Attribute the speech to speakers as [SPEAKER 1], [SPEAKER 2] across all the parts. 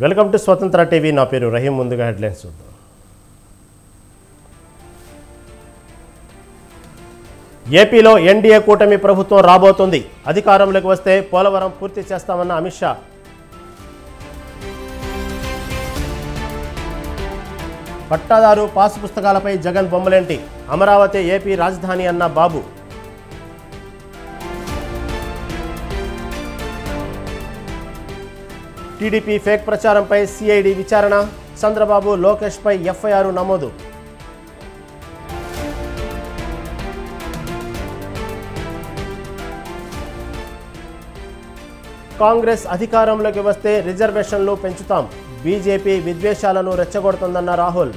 [SPEAKER 1] Welcome to స్వతంత్ర TV. నా పేరు రహీం. ముందుగా హెడ్లైన్స్ చూద్దాం. ఏపీలో ఎన్డీఏ కూటమి ప్రభుత్వం రాబోతుంది. అధికారంలోకి వస్తే పోలవరం పూర్తి చేస్తామన్న అమిత్ షా. పట్టాదారు పాసు పుస్తకాలపై జగన్ బొమ్మలేంటి? అమరావతి ఏపీ రాజధాని అన్న బాబు. టీడీపీ ఫేక్ ప్రచారంపై సిఐడి విచారణ. చంద్రబాబు లోకేష్పై ఎఫ్ఐఆర్ నమోదు. కాంగ్రెస్ అధికారంలోకి వస్తే రిజర్వేషన్లు పెంచుతాం. బీజేపీ విద్వేషాలను రెచ్చగొడుతుందన్న రాహుల్.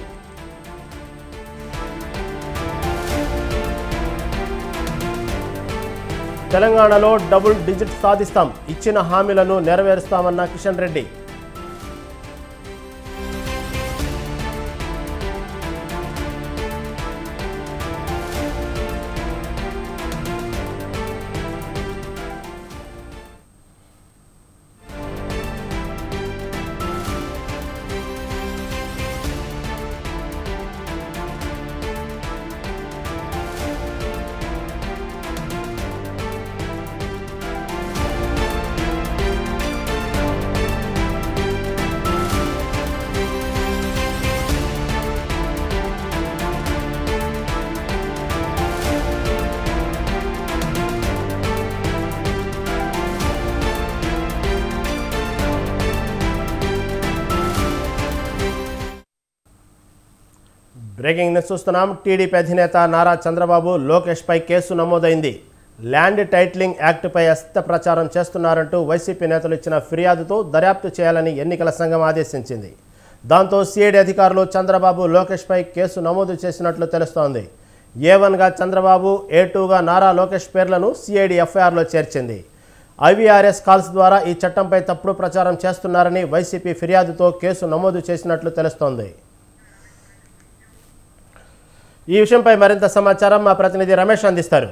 [SPEAKER 1] తెలంగాణలో డబుల్ డిజిట్ సాధిస్తాం. ఇచ్చిన హామీలను నెరవేరుస్తామన్న కిషన్ రెడ్డి. బ్రేకింగ్ న్యూస్ చూస్తున్నాం. టీడీపీ అధినేత నారా చంద్రబాబు లోకేష్పై కేసు నమోదైంది. ల్యాండ్ టైటిలింగ్ యాక్ట్పై అసత్య ప్రచారం చేస్తున్నారంటూ వైసీపీ నేతలు ఇచ్చిన ఫిర్యాదుతో దర్యాప్తు చేయాలని ఎన్నికల సంఘం ఆదేశించింది. దాంతో సిఐడి అధికారులు చంద్రబాబు లోకేష్పై కేసు నమోదు చేసినట్లు తెలుస్తోంది. A1గా చంద్రబాబు, A2గా నారా లోకేష్ పేర్లను సిఐడి ఎఫ్ఐఆర్లో చేర్చింది. IVRS కాల్స్ ద్వారా ఈ చట్టంపై తప్పుడు ప్రచారం చేస్తున్నారని వైసీపీ ఫిర్యాదుతో కేసు నమోదు చేసినట్లు తెలుస్తోంది. ఈ విషయంపై మరింత సమాచారం మా ప్రతినిధి రమేష్ అందిస్తారు.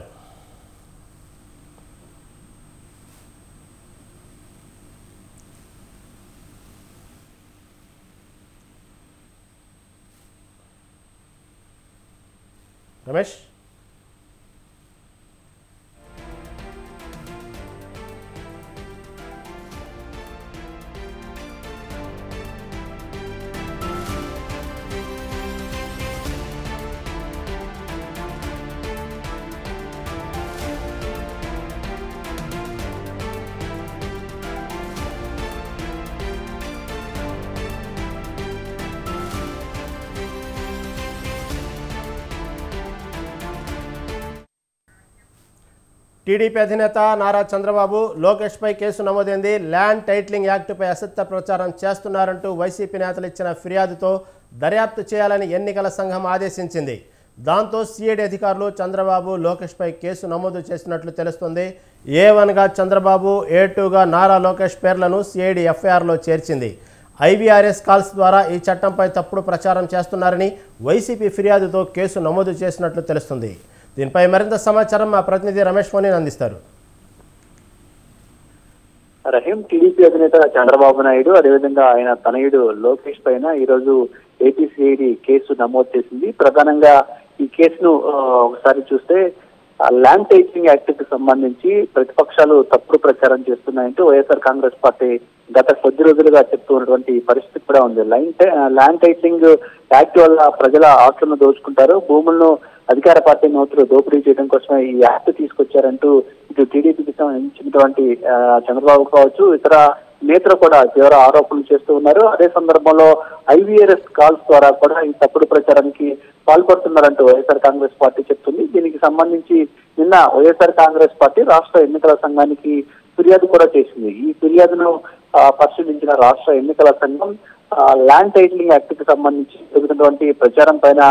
[SPEAKER 1] రమేష్, టీడీపీ అధినేత నారా చంద్రబాబు లోకేష్పై కేసు నమోదైంది. ల్యాండ్ టైటిలింగ్ యాక్ట్పై అసత్య ప్రచారం చేస్తున్నారంటూ వైసీపీ నేతలు ఇచ్చిన ఫిర్యాదుతో దర్యాప్తు చేయాలని ఎన్నికల సంఘం ఆదేశించింది. దాంతో సిఐడి అధికారులు చంద్రబాబు లోకేష్పై కేసు నమోదు చేసినట్లు తెలుస్తుంది. A1గా చంద్రబాబు, A2గా నారా లోకేష్ పేర్లను సిఐడి ఎఫ్ఐఆర్లో చేర్చింది. IVRS కాల్స్ ద్వారా ఈ చట్టంపై తప్పుడు ప్రచారం చేస్తున్నారని వైసీపీ ఫిర్యాదుతో కేసు నమోదు చేసినట్లు తెలుస్తుంది. దీనిపై మరింత సమాచారం మా ప్రతినిధి రమేష్ ఫోన్ అందిస్తారు.
[SPEAKER 2] రహీం, టీడీపీ అధినేత చంద్రబాబు నాయుడు అదేవిధంగా ఆయన తనయుడు లోకేష్ పైన ఈరోజు ఏపీసీఐడి కేసు నమోదు చేసింది. ప్రధానంగా ఈ కేసును ఒకసారి చూస్తే ల్యాండ్ టైటిలింగ్ యాక్ట్ కి సంబంధించి ప్రతిపక్షాలు తప్పుడు ప్రచారం చేస్తున్నాయంటూ వైఎస్ఆర్ కాంగ్రెస్ పార్టీ గత కొద్ది రోజులుగా చెప్తున్నటువంటి పరిస్థితి కూడా ఉంది. ల్యాండ్ టైటిలింగ్ యాక్ట్ వల్ల ప్రజల ఆస్తులను దోచుకుంటారు, భూములను అధికార పార్టీ నేతలు దోపిడీ చేయడం కోసమే ఈ యాక్ట్ తీసుకొచ్చారంటూ ఇటు టీడీపీకి సంబంధించినటువంటి చంద్రబాబు కావచ్చు, ఇతర నేతలు కూడా తీవ్ర ఆరోపణలు చేస్తూ ఉన్నారు. అదే సందర్భంలో IVRS కాల్స్ ద్వారా కూడా ఈ తప్పుడు ప్రచారానికి పాల్పడుతున్నారంటూ వైఎస్ఆర్ కాంగ్రెస్ పార్టీ చెప్తుంది. దీనికి సంబంధించి నిన్న వైఎస్ఆర్ కాంగ్రెస్ పార్టీ రాష్ట్ర ఎన్నికల సంఘానికి ఫిర్యాదు కూడా చేసింది. ఈ ఫిర్యాదును పరిశీలించిన రాష్ట్ర ఎన్నికల సంఘం ల్యాండ్ టైటిలింగ్ యాక్ట్ కి సంబంధించి జరుగుతున్నటువంటి ప్రచారం పైన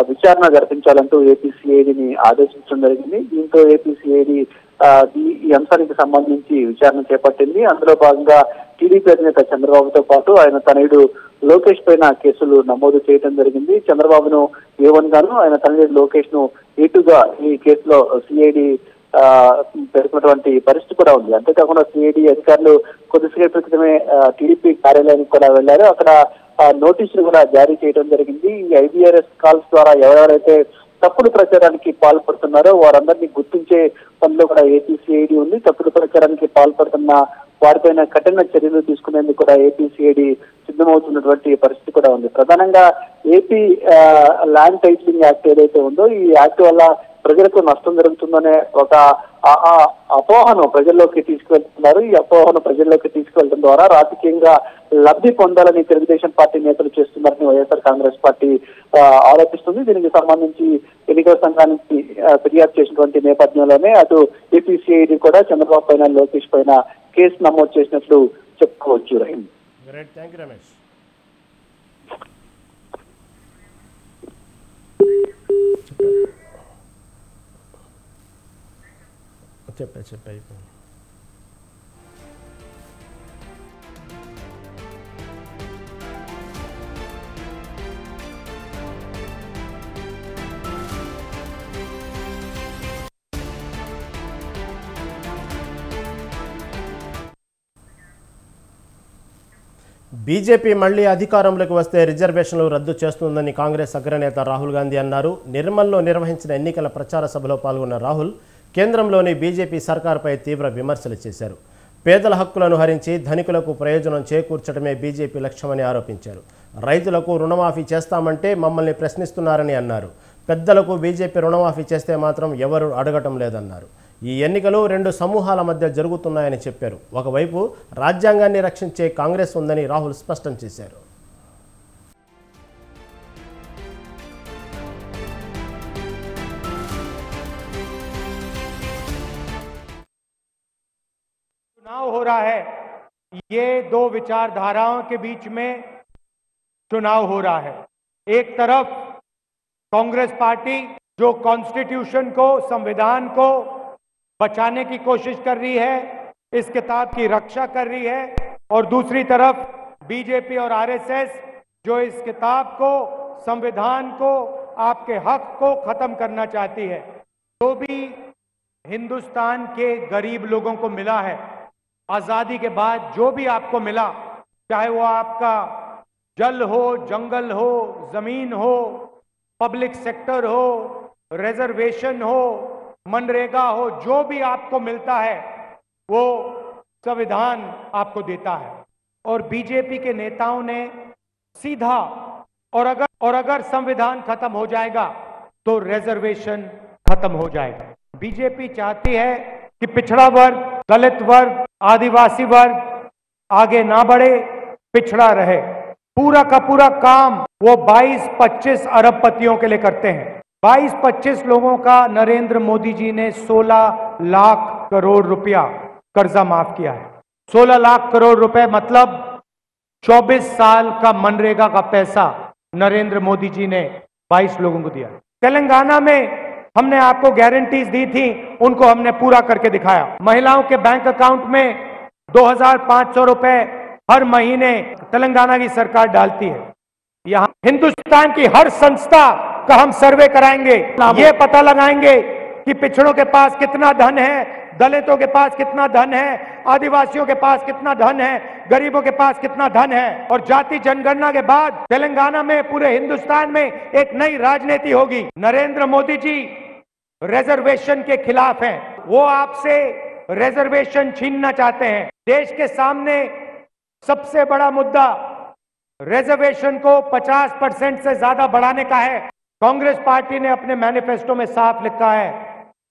[SPEAKER 2] విచారణ జరిపించాలంటూ ఏపీసీఐడిని ఆదేశించడం జరిగింది. దీంతో ఏపీసీఐడి ఈ అంశానికి సంబంధించి విచారణ చేపట్టింది. అందులో భాగంగా టీడీపీ అధినేత చంద్రబాబుతో పాటు ఆయన తనయుడు లోకేష్ పైన కేసులు నమోదు చేయడం జరిగింది. చంద్రబాబును A1 గాను, ఆయన తనయుడు లోకేష్ ను A2గా ఈ కేసులో సిఐడి పేర్కొన్నటువంటి పరిస్థితి కూడా ఉంది. అంతేకాకుండా సిఐడి అధికారులు కొద్దిసేపు క్రితమే టీడీపీ కార్యాలయానికి కూడా వెళ్లారు. అక్కడ నోటీసులు కూడా జారీ చేయడం జరిగింది. ఈ ఐబీఆర్ఎస్ కాల్స్ ద్వారా ఎవరెవరైతే తప్పుడు ప్రచారానికి పాల్పడుతున్నారో వారందరినీ గుర్తించే పనిలో కూడా ఏపీసీఐడి ఉంది. తప్పుడు ప్రచారానికి పాల్పడుతున్న వారిపైన కఠిన చర్యలు తీసుకునేందుకు కూడా ఏపీసీఐడి సిద్ధమవుతున్నటువంటి పరిస్థితి కూడా ఉంది. ప్రధానంగా ఏపీ ల్యాండ్ టైటిలింగ్ యాక్ట్ ఏదైతే ఉందో ఈ యాక్ట్ వల్ల ప్రజలకు నష్టం జరుగుతుందనే ఒక అపోహను ప్రజల్లోకి తీసుకువెళ్తున్నారు. ఈ అపోహను ప్రజల్లోకి తీసుకువెళ్ళడం ద్వారా రాజకీయంగా లబ్ధి పొందాలని తెలుగుదేశం పార్టీ నేతలు చేస్తున్నారని వైఎస్ఆర్ కాంగ్రెస్ పార్టీ ఆరోపిస్తుంది. దీనికి సంబంధించి ఎన్నికల సంఘానికి ఫిర్యాదు చేసినటువంటి నేపథ్యంలోనే అటు ఏపీసీఐడి కూడా చంద్రబాబు పైన లోకేష్ పైన కేసు నమోదు చేసినట్లు చెప్పుకోవచ్చు. Rahim,
[SPEAKER 1] thank you Ramesh. చెప్పా బీజేపీ మళ్లీ అధికారంలోకి వస్తే రిజర్వేషన్లు రద్దు చేస్తుందని కాంగ్రెస్ అగ్రనేత రాహుల్ గాంధీ అన్నారు. నిర్మల్లో నిర్వహించిన ఎన్నికల ప్రచార సభలో పాల్గొన్న రాహుల్ కేంద్రంలోని బీజేపీ సర్కార్పై తీవ్ర విమర్శలు చేశారు. పేదల హక్కులను హరించి ధనికులకు ప్రయోజనం చేకూర్చడమే బీజేపీ లక్ష్యమని ఆరోపించారు. రైతులకు రుణమాఫీ చేస్తామంటే మమ్మల్ని ప్రశ్నిస్తున్నారని అన్నారు. పెద్దలకు బీజేపీ రుణమాఫీ చేస్తే మాత్రం ఎవరు అడగటం లేదన్నారు. ఈ ఎన్నికలు రెండు సమూహాల మధ్య జరుగుతున్నాయని చెప్పారు. ఒకవైపు రాజ్యాంగాన్ని రక్షించే కాంగ్రెస్ ఉందని రాహుల్ స్పష్టం చేశారు.
[SPEAKER 3] चुनाव हो रहा है, ये दो विचारधाराओं के बीच में चुनाव हो रहा है। एक तरफ कांग्रेस पार्टी जो कॉन्स्टिट्यूशन को, संविधान को बचाने की कोशिश कर रही है, इस किताब की रक्षा कर रही है, और दूसरी तरफ बीजेपी और आरएसएस जो इस किताब को, संविधान को, आपके हक को खत्म करना चाहती है। जो भी हिंदुस्तान के गरीब लोगों को मिला है, आजादी के बाद जो भी आपको मिला, चाहे वो आपका जल हो, जंगल हो, जमीन हो, पब्लिक सेक्टर हो, रिजर्वेशन हो, मनरेगा हो, जो भी आपको मिलता है वो संविधान आपको देता है। और बीजेपी के नेताओं ने सीधा और अगर संविधान खत्म हो जाएगा तो रिजर्वेशन खत्म हो जाएगा। बीजेपी चाहती है कि पिछड़ा वर्ग, दलित वर्ग, आदिवासी वर्ग आगे ना बढ़े, पिछड़ा रहे। पूरा का पूरा काम वो 22-25 अरबपतियों के लिए करते हैं। 22-25 लोगों का नरेंद्र मोदी जी ने 16 लाख करोड़ रुपया कर्जा माफ किया है। 16 लाख करोड़ रुपए मतलब 24 साल का मनरेगा का पैसा नरेंद्र मोदी जी ने 22 लोगों को दिया। तेलंगाना में हमने आपको गारंटीज दी थी, उनको हमने पूरा करके दिखाया। महिलाओं के बैंक अकाउंट में 2500 रुपए हर महीने तेलंगाना की सरकार डालती है। यहाँ हिंदुस्तान की हर संस्था का हम सर्वे कराएंगे, ये पता लगाएंगे कि पिछड़ों के पास कितना धन है, दलितों के पास कितना धन है, आदिवासियों के पास कितना धन है, गरीबों के पास कितना धन है। और जाति जनगणना के बाद तेलंगाना में, पूरे हिंदुस्तान में एक नई राजनीति होगी। नरेंद्र मोदी जी रिजर्वेशन के खिलाफ हैं, वो आपसे रिजर्वेशन छीनना चाहते हैं। देश के सामने सबसे बड़ा मुद्दा रिजर्वेशन को 50% से ज्यादा बढ़ाने का है। कांग्रेस पार्टी ने अपने मैनिफेस्टो में साफ लिखा है,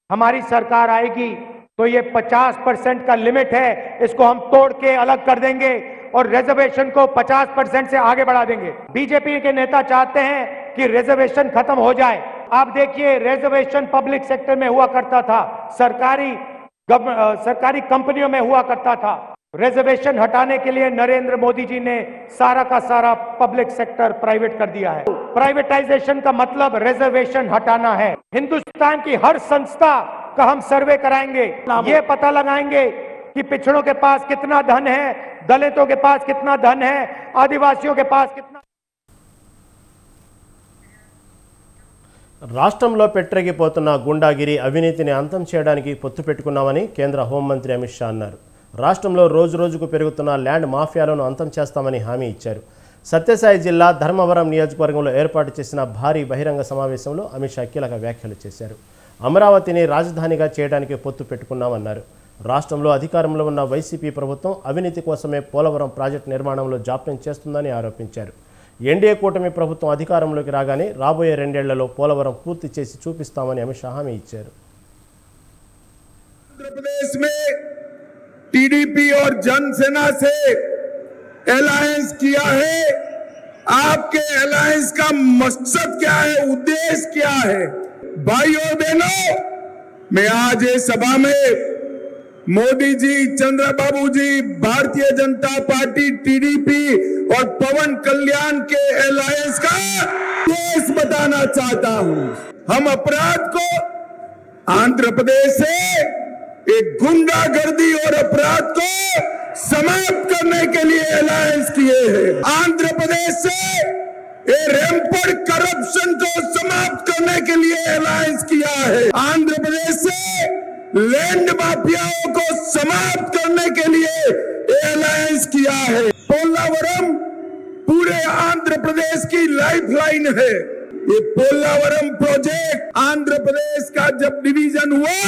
[SPEAKER 3] हमारी सरकार आएगी तो ये 50% का लिमिट है, इसको हम तोड़ के अलग कर देंगे और रिजर्वेशन को 50% से आगे बढ़ा देंगे। बीजेपी के नेता चाहते हैं कि रिजर्वेशन खत्म हो जाए। आप देखिए, रिजर्वेशन पब्लिक सेक्टर में हुआ करता था, सरकारी कंपनियों में हुआ करता था। रिजर्वेशन हटाने के लिए नरेंद्र मोदी जी ने सारा का सारा पब्लिक सेक्टर प्राइवेट कर दिया है। प्राइवेटाइजेशन का मतलब रिजर्वेशन हटाना है। हिंदुस्तान की हर संस्था का हम सर्वे कराएंगे, ये पता लगाएंगे कि पिछड़ों के पास कितना धन है, दलितों के पास कितना धन है, आदिवासियों के पास कितना।
[SPEAKER 1] రాష్ట్రంలో పెట్టిగిపోతున్న గుండాగిరి అవినీతిని అంతం చేయడానికి పొత్తు పెట్టుకున్నామని కేంద్ర హోంమంత్రి అమిత్ షా అన్నారు. రాష్ట్రంలో రోజురోజుకు పెరుగుతున్న ల్యాండ్ మాఫియాలను అంతం చేస్తామని హామీ ఇచ్చారు. సత్యసాయి జిల్లా ధర్మవరం నియోజకవర్గంలో ఏర్పాటు చేసిన భారీ బహిరంగ సమావేశంలో అమిత్ షా కీలక వ్యాఖ్యలు చేశారు. అమరావతిని రాజధానిగా చేయడానికి పొత్తు పెట్టుకున్నామన్నారు. రాష్ట్రంలో అధికారంలో ఉన్న వైసీపీ ప్రభుత్వం అవినీతి కోసమే పోలవరం ప్రాజెక్టు నిర్మాణంలో జాప్యం చేస్తుందని ఆరోపించారు. ఎన్డీఏ కూటమి ప్రభుత్వం అధికారంలోకి రాగానే రాబోయే 2 ఏళ్లలో పోలవరం పూర్తి చేసి చూపిస్తామని అమిత్ షా హామీ ఇచ్చారు.
[SPEAKER 4] आंध्र प्रदेश में टीडीपी और जनसेना से अलायंस किया है. आपके अलायंस का मकसद क्या है, उद्देश्य क्या है? भाइयों और बहनों, मैं आज ये सभा में मोदी जी, चंद्रबाबू जी, भारतीय जनता पार्टी, टीडीपी और पवन कल्याण के अलायंस का उद्देश्य बताना चाहता हूं. हम अपराध को आंध्र प्रदेश से एक गुंडागर्दी और अपराध को समाप्त करने के लिए अलायंस किए हैं. आंध्र प्रदेश से ये रैंपड करप्शन को समाप्त करने के लिए अलायंस किया है. आंध्र प्रदेश से लैंड माफियाओं को समाप्त करने के लिए अलायंस किया है. पोलावरम पूरे आंध्र प्रदेश की लाइफलाइन है. ये पोलावरम प्रोजेक्ट आंध्र प्रदेश का जब डिवीजन हुआ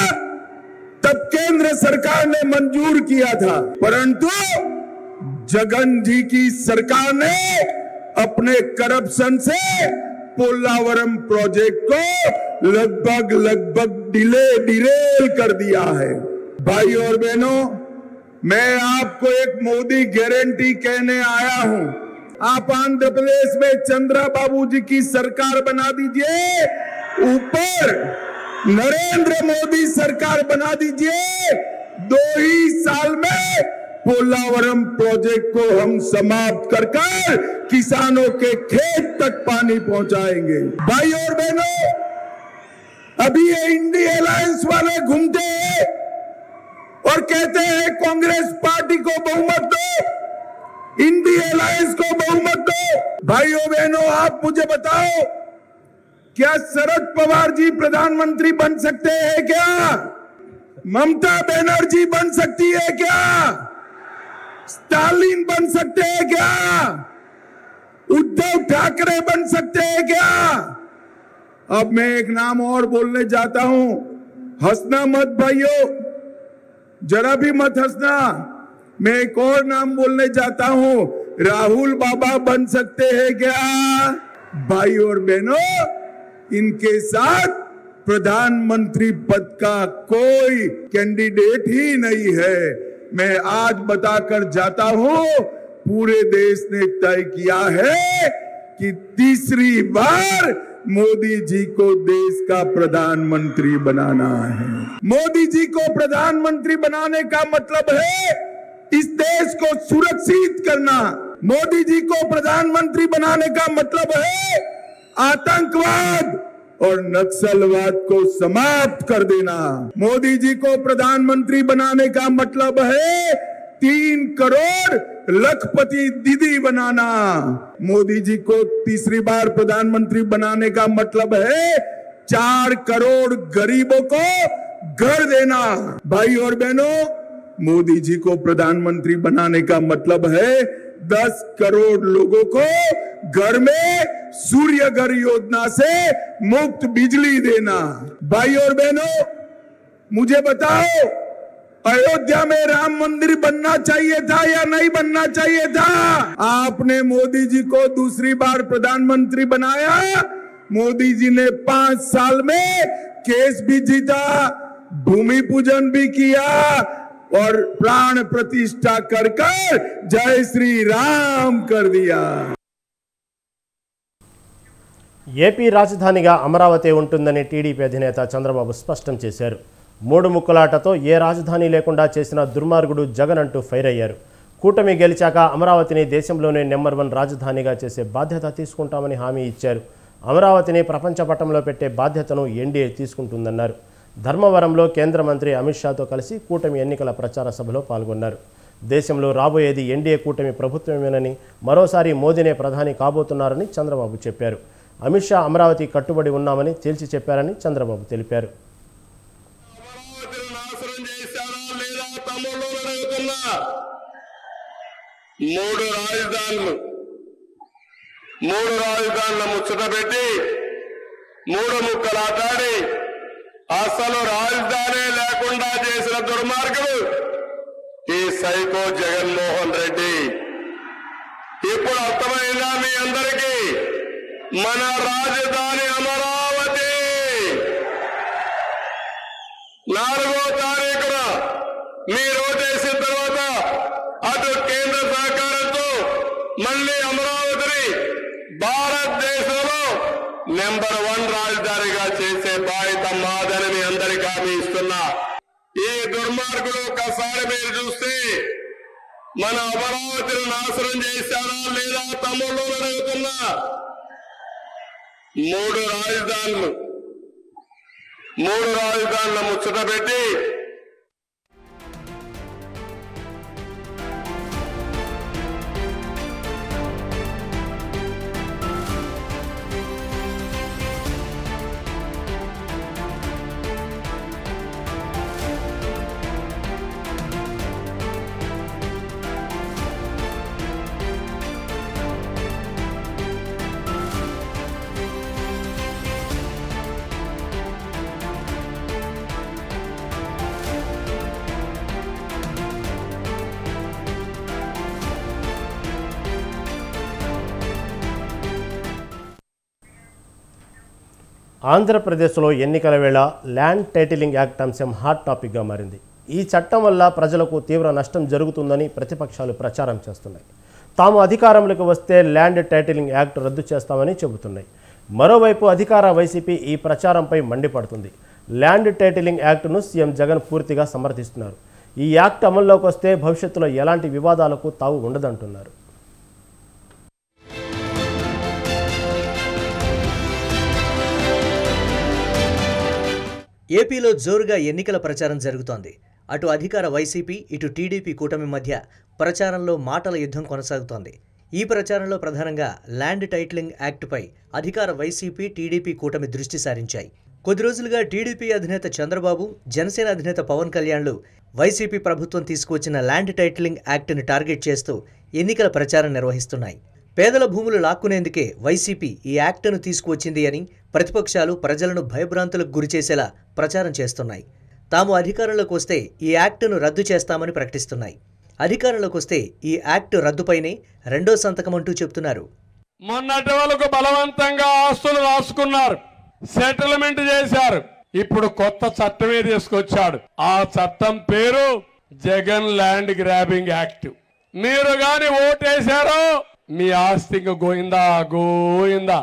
[SPEAKER 4] तब केंद्र सरकार ने मंजूर किया था, परंतु जगन जी की सरकार ने अपने करप्शन से पोलावरम प्रोजेक्ट को लगभग डिरेल कर दिया है. भाई और बहनों, मैं आपको एक मोदी गारंटी कहने आया हूं. आप आंध्र प्रदेश में चंद्रबाबू जी की सरकार बना दीजिए, ऊपर नरेंद्र मोदी सरकार बना दीजिए. 2 ही साल में पोलावरम प्रोजेक्ट को हम समाप्त कर किसानों के खेत तक पानी पहुंचाएंगे. भाई और बहनों, अभी ये इंडिया अलायंस वाले घूमते हैं और कहते हैं कांग्रेस पार्टी को बहुमत दो, इंडिया अलायंस को बहुमत दो. भाइयों बहनों, आप मुझे बताओ, क्या शरद पवार जी प्रधानमंत्री बन सकते हैं क्या? ममता बनर्जी बन सकती है क्या? स्टालिन बन सकते हैं क्या? उद्धव ठाकरे बन सकते हैं क्या? अब मैं एक नाम और बोलने जाता हूं. हंसना मत भाइयों, जरा भी मत हंसना. मैं एक और नाम बोलने जाता हूं. राहुल बाबा बन सकते हैं क्या? भाई और बहनों, इनके साथ प्रधानमंत्री पद का कोई कैंडिडेट ही नहीं है. मैं आज बताकर जाता हूं, पूरे देश ने तय किया है कि तीसरी बार मोदी जी को देश का प्रधानमंत्री बनाना है. मोदी जी को प्रधानमंत्री बनाने का मतलब है इस देश को सुरक्षित करना. मोदी जी को प्रधानमंत्री बनाने का मतलब है आतंकवाद और नक्सलवाद को समाप्त कर देना. मोदी जी को प्रधानमंत्री बनाने का मतलब है 3 करोड़ लखपति दीदी बनाना. मोदी जी को तीसरी बार प्रधानमंत्री बनाने का मतलब है 4 करोड़ गरीबों को घर देना. भाई और बहनों, मोदी जी को प्रधानमंत्री बनाने का मतलब है 10 करोड़ लोगों को घर में सूर्य घर योजना से मुफ्त बिजली देना. भाई और बहनों, मुझे बताओ, अयोध्या में राम मंदिर बनना चाहिए था या नहीं बनना चाहिए था? आपने मोदी जी को दूसरी बार प्रधानमंत्री बनाया. मोदी जी ने 5 साल में केस भी जीता, भूमि पूजन भी किया और प्राण प्रतिष्ठा कर जय श्री राम कर दिया.
[SPEAKER 1] ఏపీ రాజధానిగా అమరావతి ఉంటుందని టీడీపీ అధినేత చంద్రబాబు స్పష్టం చేశారు. 3 ముక్కలాటతో ఏ రాజధాని లేకుండా చేసిన దుర్మార్గుడు జగన్ అంటూ ఫైర్ అయ్యారు. కూటమి గెలిచాక అమరావతిని దేశంలోనే నెంబర్ 1 రాజధానిగా చేసే బాధ్యత తీసుకుంటామని హామీ ఇచ్చారు. అమరావతిని ప్రపంచ పటంలో పెట్టే బాధ్యతను ఎన్డీఏ తీసుకుంటుందన్నారు. ధర్మవరంలో కేంద్ర మంత్రి అమిత్ షాతో కలిసి కూటమి ఎన్నికల ప్రచార సభలో పాల్గొన్నారు. దేశంలో రాబోయేది ఎన్డీఏ కూటమి ప్రభుత్వమేనని, మరోసారి మోదీనే ప్రధాని కాబోతున్నారని చంద్రబాబు చెప్పారు. అమిత్ షా అమరావతి కట్టుబడి ఉన్నామని తేల్చి చెప్పారని చంద్రబాబు తెలిపారు.
[SPEAKER 5] మూడు రాజధానుల ముచ్చట పెట్టి మూడు ముక్కలాటాడి అసలు రాజధాని లేకుండా చేసిన దుర్మార్గుడు ఈ సైకో జగన్మోహన్ రెడ్డి. ఇప్పుడు అర్థమైందా మీ అందరికీ? మన రాజధాని అమరావతి 4వ తారీఖున మీరు ఓటేసిన తర్వాత అటు కేంద్ర సహకారంతో మళ్ళీ అమరావతిని భారతదేశంలో నెంబర్ 1 రాజధానిగా చేసే బాధ్యత మాదని మీ అందరికీ హామీ ఇస్తున్నా. ఈ దుర్మార్గులు ఒకసారి మీరు చూస్తే మన అమరావతిని నాశనం చేశారా లేదా తమ్ముళ్ళు అడుగుతున్నా. 3 రాజధానుల ముచ్చట పెట్టి
[SPEAKER 1] ఆంధ్రప్రదేశ్లో ఎన్నికల వేళ ల్యాండ్ టైటిలింగ్ యాక్ట్ అంశం హాట్ టాపిక్గా మారింది. ఈ చట్టం వల్ల ప్రజలకు తీవ్ర నష్టం జరుగుతుందని ప్రతిపక్షాలు ప్రచారం చేస్తున్నాయి. తాము అధికారంలోకి వస్తే ల్యాండ్ టైటిలింగ్ యాక్ట్ రద్దు చేస్తామని చెబుతున్నాయి. మరోవైపు అధికార వైసీపీ ఈ ప్రచారంపై మండిపడుతుంది. ల్యాండ్ టైటిలింగ్ యాక్ట్ను సీఎం జగన్ పూర్తిగా సమర్థిస్తున్నారు. ఈ యాక్ట్ అమల్లోకి వస్తే భవిష్యత్తులో ఎలాంటి వివాదాలకు తావు ఉండదంటున్నారు.
[SPEAKER 6] ఏపీలో జోరుగా ఎన్నికల ప్రచారం జరుగుతోంది. అటు అధికార వైసీపీ, ఇటు టీడీపీ కూటమి మధ్య ప్రచారంలో మాటల యుద్ధం కొనసాగుతోంది. ఈ ప్రచారంలో ప్రధానంగా ల్యాండ్ టైటిలింగ్ యాక్ట్పై అధికార వైసీపీ, టీడీపీ కూటమి దృష్టి సారించాయి. కొద్ది రోజులుగా టీడీపీ అధినేత చంద్రబాబు, జనసేన అధినేత పవన్ కళ్యాణ్లు వైసీపీ ప్రభుత్వం తీసుకువచ్చిన ల్యాండ్ టైటిలింగ్ యాక్ట్ను టార్గెట్ చేస్తూ ఎన్నికల ప్రచారం నిర్వహిస్తున్నాయి. పేదల భూములు లాక్కునేందుకే వైసీపీ ఈ యాక్ట్ను తీసుకువచ్చింది అని ప్రతిపక్షాలు ప్రజలను భయభ్రాంతులకు గురిచేసేలా ప్రచారం చేస్తున్నాయి. తాము అధికారంలోకి వస్తే ఈ యాక్ట్ను రద్దు చేస్తామని ప్రకటిస్తున్నాయి. అధికారంలోకి వస్తే ఈ యాక్ట్ రద్దుపైనే రెండో సంతకం అంటూ చెబుతున్నారు.
[SPEAKER 5] మొన్నటి వరకు బలవంతంగా ఆస్తులు రాసుకున్నారు, సెటిల్మెంట్ చేశారు. ఇప్పుడు కొత్త చట్టమే తీసుకొచ్చాడు. ఆ చట్టం పేరు జగన్ ల్యాండ్ గ్రాబింగ్ యాక్ట్. మీరు గాని ఓటేశారో మీ ఆస్తి గోయిందా గోయిందా.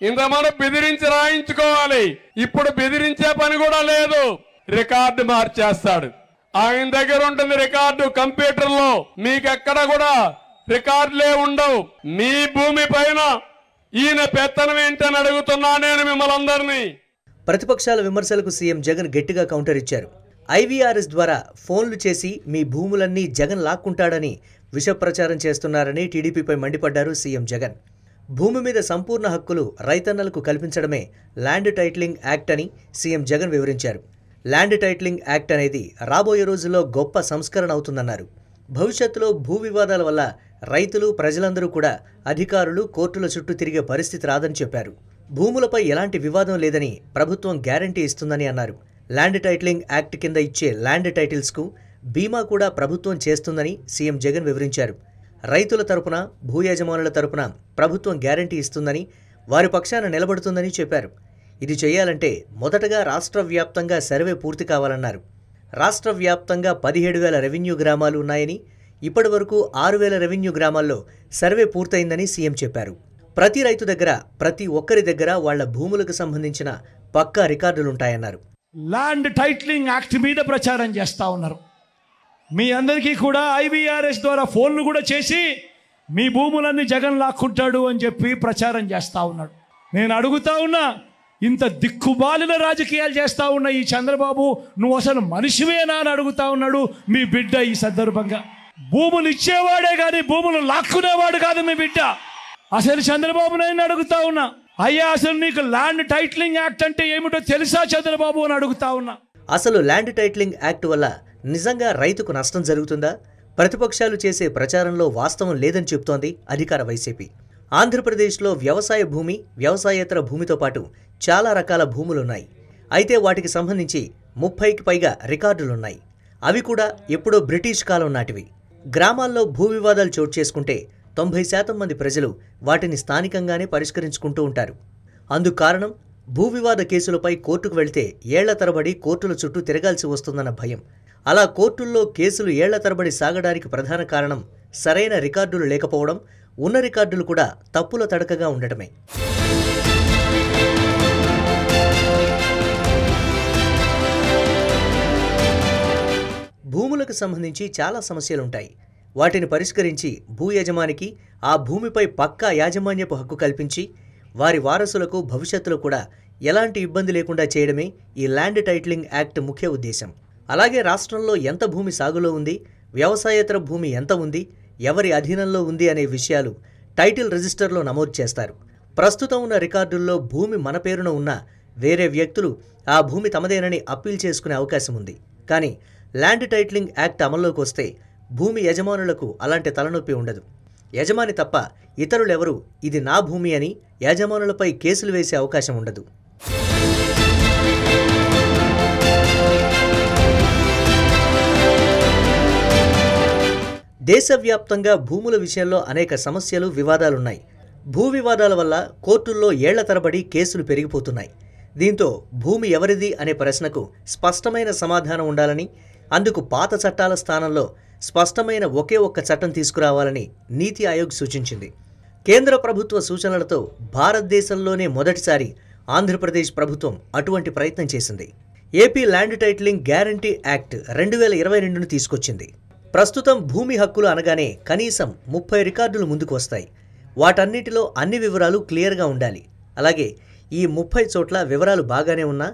[SPEAKER 5] ఇంతమంది బెదిరించి రాయించుకోవాలి. ఇప్పుడు బెదిరించే పని కూడా లేదు. రికార్డు మార్చేస్తాడు. ఆయన దగ్గర ఉంటుంది రికార్డు కంప్యూటర్లో. మీకెక్కడ కూడా రికార్డులే ఉండవు. మీ భూమి పైన ఈయన పెత్తనం ఏంటని అడుగుతున్నా నేను మిమ్మల్ని అందరినీ.
[SPEAKER 6] ప్రతిపక్షాల విమర్శలకు సీఎం జగన్ గట్టిగా కౌంటర్ ఇచ్చారు. ఐవీఆర్ఎస్ ద్వారా ఫోన్లు చేసి మీ భూములన్నీ జగన్ లాక్కుంటాడని విష ప్రచారం చేస్తున్నారని టీడీపీపై మండిపడ్డారు సీఎం జగన్. భూమి మీద సంపూర్ణ హక్కులు రైతన్నలకు కల్పించడమే ల్యాండ్ టైటిలింగ్ యాక్ట్ అని సీఎం జగన్ వివరించారు. ల్యాండ్ టైటిలింగ్ యాక్ట్ అనేది రాబోయే రోజుల్లో గొప్ప సంస్కరణ అవుతుందన్నారు. భవిష్యత్తులో భూ వివాదాల వల్ల రైతులు, ప్రజలందరూ కూడా అధికారులు, కోర్టుల చుట్టూ తిరిగే పరిస్థితి రాదని చెప్పారు. భూములపై ఎలాంటి వివాదం లేదని ప్రభుత్వం గ్యారంటీ ఇస్తుందని అన్నారు. ల్యాండ్ టైటిలింగ్ యాక్ట్ కింద ఇచ్చే ల్యాండ్ టైటిల్స్కు బీమా కూడా ప్రభుత్వం చేస్తుందని సీఎం జగన్ వివరించారు. రైతుల తరపున, భూ యజమానుల తరపున ప్రభుత్వం గ్యారంటీ ఇస్తుందని, వారి పక్షాన నిలబడుతుందని చెప్పారు. ఇది చేయాలంటే మొదటగా రాష్ట్ర వ్యాప్తంగా సర్వే పూర్తి కావాలన్నారు. రాష్ట్ర వ్యాప్తంగా 17,000 రెవెన్యూ గ్రామాలు ఉన్నాయని, ఇప్పటి వరకు 6,000 రెవెన్యూ గ్రామాల్లో సర్వే పూర్తయిందని సీఎం చెప్పారు. ప్రతి రైతు దగ్గర, ప్రతి ఒక్కరి దగ్గర వాళ్ల భూములకు సంబంధించిన పక్కా రికార్డులుంటాయన్నారు.
[SPEAKER 7] ల్యాండ్ టైటిలింగ్ యాక్ట్ మీద ప్రచారం చేస్తూ ఉన్నారు. మీ అందరికీ కూడా ఐవీఆర్ఎస్ ద్వారా ఫోన్లు కూడా చేసి మీ భూములన్నీ జగన్ లాక్కుంటాడు అని చెప్పి ప్రచారం చేస్తూ ఉన్నాడు. నేను అడుగుతా ఉన్నా, ఇంత దిక్కుబాలిన రాజకీయాలు చేస్తూ ఉన్న ఈ చంద్రబాబు, నువ్వు అసలు మనిషివేనా అని అడుగుతా ఉన్నాడు మీ బిడ్డ. ఈ సందర్భంగా భూములు ఇచ్చేవాడే కానీ భూములు లాక్కునేవాడు కాదు మీ బిడ్డ. అసలు చంద్రబాబు నాయుడు అడుగుతా ఉన్నా, అయ్యా అసలు నీకు ల్యాండ్ టైటిలింగ్ యాక్ట్ అంటే ఏమిటో తెలుసా చంద్రబాబు అని అడుగుతా ఉన్నా.
[SPEAKER 6] అసలు ల్యాండ్ టైటిలింగ్ యాక్ట్ వల్ల నిజంగా రైతుకు నష్టం జరుగుతుందా? ప్రతిపక్షాలు చేసే ప్రచారంలో వాస్తవం లేదని చెబుతోంది అధికార వైసీపీ. ఆంధ్రప్రదేశ్లో వ్యవసాయ భూమి, వ్యవసాయేతర భూమితో పాటు చాలా రకాల భూములున్నాయి. అయితే వాటికి సంబంధించి 30కి పైగా రికార్డులున్నాయి. అవి కూడా ఎప్పుడో బ్రిటిష్ కాలం నాటివి. గ్రామాల్లో భూ వివాదాలు చోటు చేసుకుంటే 90% మంది ప్రజలు వాటిని స్థానికంగానే పరిష్కరించుకుంటూ ఉంటారు. అందుకు కారణం భూ వివాద కేసులపై కోర్టుకు వెళితే ఏళ్ల తరబడి కోర్టుల చుట్టూ తిరగాల్సి వస్తుందన్న భయం. అలా కోర్టుల్లో కేసులు ఏళ్ల తరబడి సాగడానికి ప్రధాన కారణం సరైన రికార్డులు లేకపోవడం, ఉన్న రికార్డులు కూడా తప్పుల తడకగా ఉండటమే. భూములకు సంబంధించి చాలా సమస్యలుంటాయి. వాటిని పరిష్కరించి భూ యజమానికి ఆ భూమిపై పక్కా యాజమాన్యపు హక్కు కల్పించి వారి వారసులకు భవిష్యత్తులో కూడా ఎలాంటి ఇబ్బంది లేకుండా చేయడమే ఈ ల్యాండ్ టైటిలింగ్ యాక్ట్ ముఖ్య ఉద్దేశం. అలాగే రాష్ట్రంలో ఎంత భూమి సాగులో ఉంది, వ్యవసాయేతర భూమి ఎంత ఉంది, ఎవరి అధీనంలో ఉంది అనే విషయాలు టైటిల్ రిజిస్టర్లో నమోదు చేస్తారు. ప్రస్తుతం ఉన్న రికార్డుల్లో భూమి మన పేరున ఉన్న వేరే వ్యక్తులు ఆ భూమి తమదేనని అప్పీల్ చేసుకునే అవకాశం ఉంది. కానీ ల్యాండ్ టైటిలింగ్ యాక్ట్ అమల్లోకి వస్తే భూమి యజమానులకు అలాంటి తలనొప్పి ఉండదు. యజమాని తప్ప ఇతరులెవరూ ఇది నా భూమి అని యజమానులపై కేసులు వేసే అవకాశం ఉండదు. దేశవ్యాప్తంగా భూముల విషయంలో అనేక సమస్యలు, వివాదాలున్నాయి. భూ వివాదాల వల్ల కోర్టుల్లో ఏళ్ల తరబడి కేసులు పెరిగిపోతున్నాయి. దీంతో భూమి ఎవరిది అనే ప్రశ్నకు స్పష్టమైన సమాధానం ఉండాలని, అందుకు పాత చట్టాల స్థానంలో స్పష్టమైన ఒకే ఒక్క చట్టం తీసుకురావాలని నీతి ఆయోగ్ సూచించింది. కేంద్ర ప్రభుత్వ సూచనలతో భారతదేశంలోనే మొదటిసారి ఆంధ్రప్రదేశ్ ప్రభుత్వం అటువంటి ప్రయత్నం చేసింది. AP land titling guarantee act 2022ను తీసుకొచ్చింది. ప్రస్తుతం భూమి హక్కులు అనగానే కనీసం 30 రికార్డులు ముందుకు వస్తాయి. వాటన్నిటిలో అన్ని వివరాలు క్లియర్గా ఉండాలి. అలాగే ఈ 30 చోట్ల వివరాలు బాగానే ఉన్నా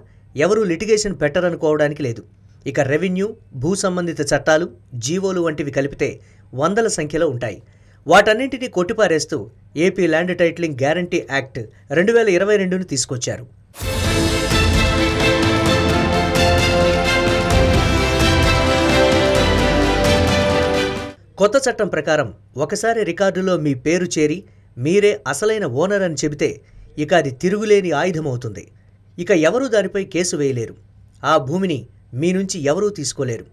[SPEAKER 6] ఎవరూ లిటిగేషన్ పెట్టరనుకోవడానికి లేదు. ఇక రెవెన్యూ, భూ సంబంధిత చట్టాలు, జీవోలు వంటివి కలిపితే వందల సంఖ్యలో ఉంటాయి. వాటన్నింటినీ కొట్టిపారేస్తూ AP land titling guarantee act 2022ను తీసుకొచ్చారు. కొత్త చట్టం ప్రకారం ఒకసారి రికార్డులో మీ పేరు చేరి మీరే అసలైన ఓనర్ అని చెబితే ఇక అది తిరుగులేని ఆయుధమవుతుంది. ఇక ఎవరూ దానిపై కేసు వేయలేరు. ఆ భూమిని మీ నుంచి ఎవరూ తీసుకోలేరు.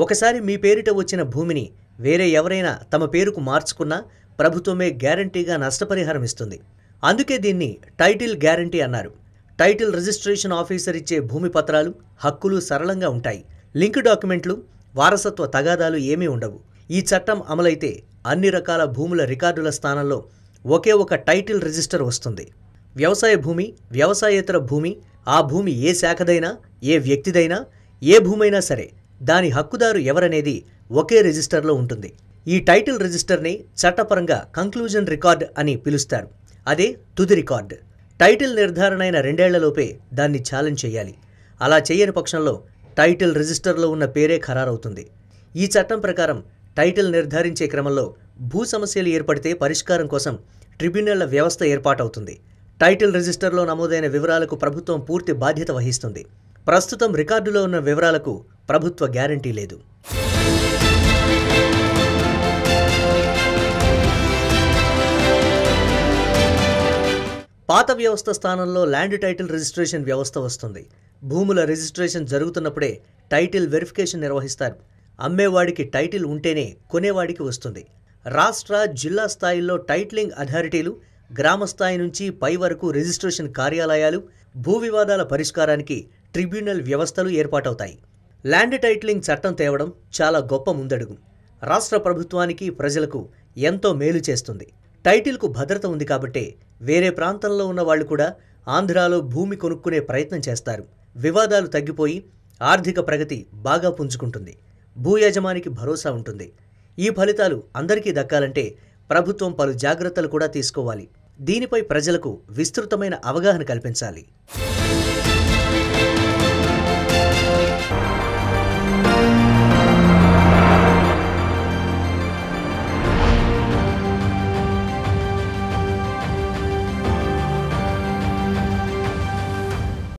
[SPEAKER 6] ఒకసారి మీ పేరిట వచ్చిన భూమిని వేరే ఎవరైనా తమ పేరుకు మార్చుకున్నా ప్రభుత్వమే గ్యారంటీగా నష్టపరిహారం ఇస్తుంది. అందుకే దీన్ని టైటిల్ గ్యారంటీ అన్నారు. టైటిల్ రిజిస్ట్రేషన్ ఆఫీసర్ ఇచ్చే భూమి పత్రాలు, హక్కులు సరళంగా ఉంటాయి. లింక్ డాక్యుమెంట్లు, వారసత్వ తగాదాలు ఏమీ ఉండవు. ఈ చట్టం అమలైతే అన్ని రకాల భూముల రికార్డుల స్థానంలో ఒకే ఒక టైటిల్ రిజిస్టర్ వస్తుంది. వ్యవసాయ భూమి, వ్యవసాయేతర భూమి, ఆ భూమి ఏ శాఖదైనా, ఏ వ్యక్తిదైనా, ఏ భూమైనా సరే దాని హక్కుదారు ఎవరనేది ఒకే రిజిస్టర్లో ఉంటుంది. ఈ టైటిల్ రిజిస్టర్ని చట్టపరంగా కంక్లూజన్ రికార్డ్ అని పిలుస్తారు. అదే తుది రికార్డ్. టైటిల్ నిర్ధారణ అయిన 2 ఏళ్లలోపే దాన్ని ఛాలెంజ్ చేయాలి. అలా చేయని పక్షంలో టైటిల్ రిజిస్టర్లో ఉన్న పేరే ఖరారవుతుంది. ఈ చట్టం ప్రకారం టైటిల్ నిర్ధారించే క్రమంలో భూ సమస్యలు ఏర్పడితే పరిష్కారం కోసం ట్రిబ్యునళ్ల వ్యవస్థ ఏర్పాటవుతుంది. టైటిల్ రిజిస్టర్లో నమోదైన వివరాలకు ప్రభుత్వం పూర్తి బాధ్యత వహిస్తుంది. ప్రస్తుతం రికార్డులో ఉన్న వివరాలకు ప్రభుత్వ గ్యారంటీ లేదు. పాత వ్యవస్థ స్థానంలో ల్యాండ్ టైటిల్ రిజిస్ట్రేషన్ వ్యవస్థ వస్తుంది. భూముల రిజిస్ట్రేషన్ జరుగుతున్నప్పుడే టైటిల్ వెరిఫికేషన్ నిర్వహిస్తారు. అమ్మేవాడికి టైటిల్ ఉంటేనే కొనేవాడికి వస్తుంది. రాష్ట్ర, జిల్లా స్థాయిల్లో టైటిలింగ్ అథారిటీలు, గ్రామ స్థాయి నుంచి పై వరకు రిజిస్ట్రేషన్ కార్యాలయాలు, భూ వివాదాల పరిష్కారానికి ట్రిబ్యునల్ వ్యవస్థలు ఏర్పాటవుతాయి. ల్యాండ్ టైటిలింగ్ చట్టం తేవడం చాలా గొప్ప ముందడుగు. రాష్ట్ర ప్రభుత్వానికి, ప్రజలకు ఎంతో మేలు చేస్తుంది. టైటిల్కు భద్రత ఉంది కాబట్టే వేరే ప్రాంతంలో ఉన్న వాళ్ళు కూడా ఆంధ్రాలో భూమి కొనుక్కునే ప్రయత్నం చేస్తారు. వివాదాలు తగ్గిపోయి ఆర్థిక ప్రగతి బాగా పుంజుకుంటుంది. భూ యజమానికి భరోసా ఉంటుంది. ఈ ఫలితాలు అందరికీ దక్కాలంటే ప్రభుత్వం పలు జాగ్రత్తలు కూడా తీసుకోవాలి. దీనిపై ప్రజలకు విస్తృతమైన అవగాహన కల్పించాలి.